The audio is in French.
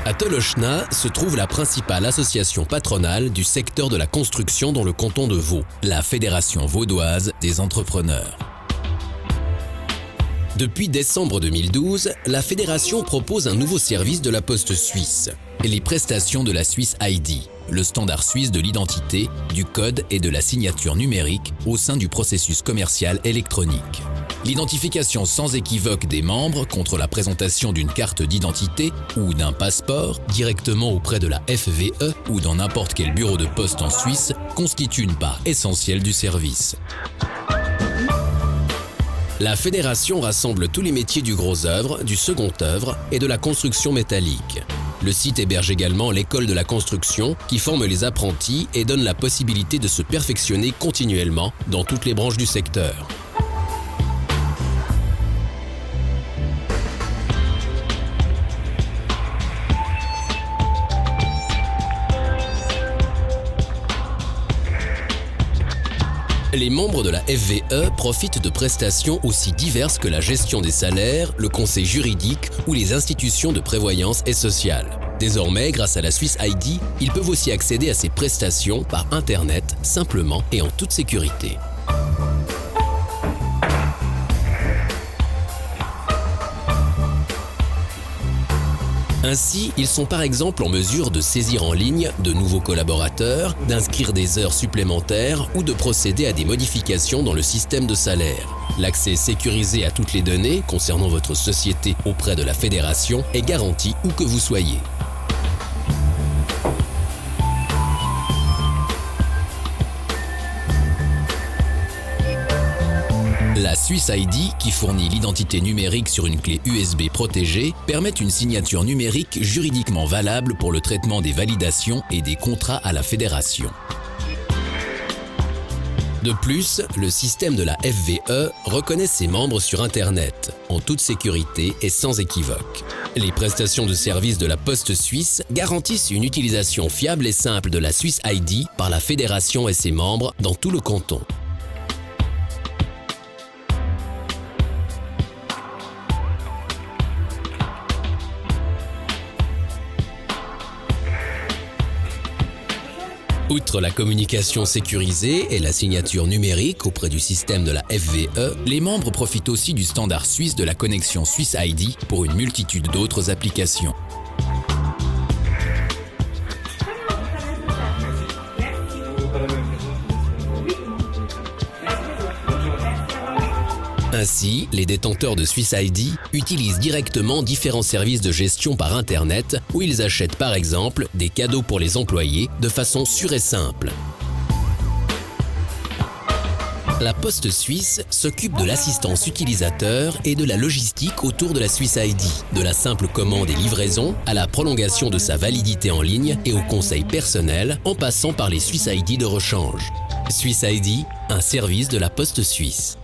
À Tolochna se trouve la principale association patronale du secteur de la construction dans le canton de Vaud, la Fédération vaudoise des entrepreneurs. Depuis décembre 2012, la fédération propose un nouveau service de la Poste suisse, les prestations de la Swiss ID, le standard suisse de l'identité, du code et de la signature numérique au sein du processus commercial électronique. L'identification sans équivoque des membres contre la présentation d'une carte d'identité ou d'un passeport directement auprès de la FVE ou dans n'importe quel bureau de poste en Suisse constitue une part essentielle du service. La fédération rassemble tous les métiers du gros œuvre, du second œuvre et de la construction métallique. Le site héberge également l'école de la construction qui forme les apprentis et donne la possibilité de se perfectionner continuellement dans toutes les branches du secteur. Les membres de la FVE profitent de prestations aussi diverses que la gestion des salaires, le conseil juridique ou les institutions de prévoyance et sociale. Désormais, grâce à la Swiss ID, ils peuvent aussi accéder à ces prestations par Internet, simplement et en toute sécurité. Ainsi, ils sont par exemple en mesure de saisir en ligne de nouveaux collaborateurs, d'inscrire des heures supplémentaires ou de procéder à des modifications dans le système de salaire. L'accès sécurisé à toutes les données concernant votre société auprès de la fédération est garanti où que vous soyez. La Swiss ID, qui fournit l'identité numérique sur une clé USB protégée, permet une signature numérique juridiquement valable pour le traitement des validations et des contrats à la fédération. De plus, le système de la FVE reconnaît ses membres sur Internet, en toute sécurité et sans équivoque. Les prestations de services de la Poste suisse garantissent une utilisation fiable et simple de la Swiss ID par la fédération et ses membres dans tout le canton. Outre la communication sécurisée et la signature numérique auprès du système de la FVE, les membres profitent aussi du standard suisse de la connexion Swiss ID pour une multitude d'autres applications. Ainsi, les détenteurs de Swiss ID utilisent directement différents services de gestion par Internet où ils achètent par exemple des cadeaux pour les employés de façon sûre et simple. La Poste suisse s'occupe de l'assistance utilisateur et de la logistique autour de la Swiss ID, de la simple commande et livraison à la prolongation de sa validité en ligne et au conseil personnel en passant par les Swiss ID de rechange. Swiss ID, un service de la Poste suisse.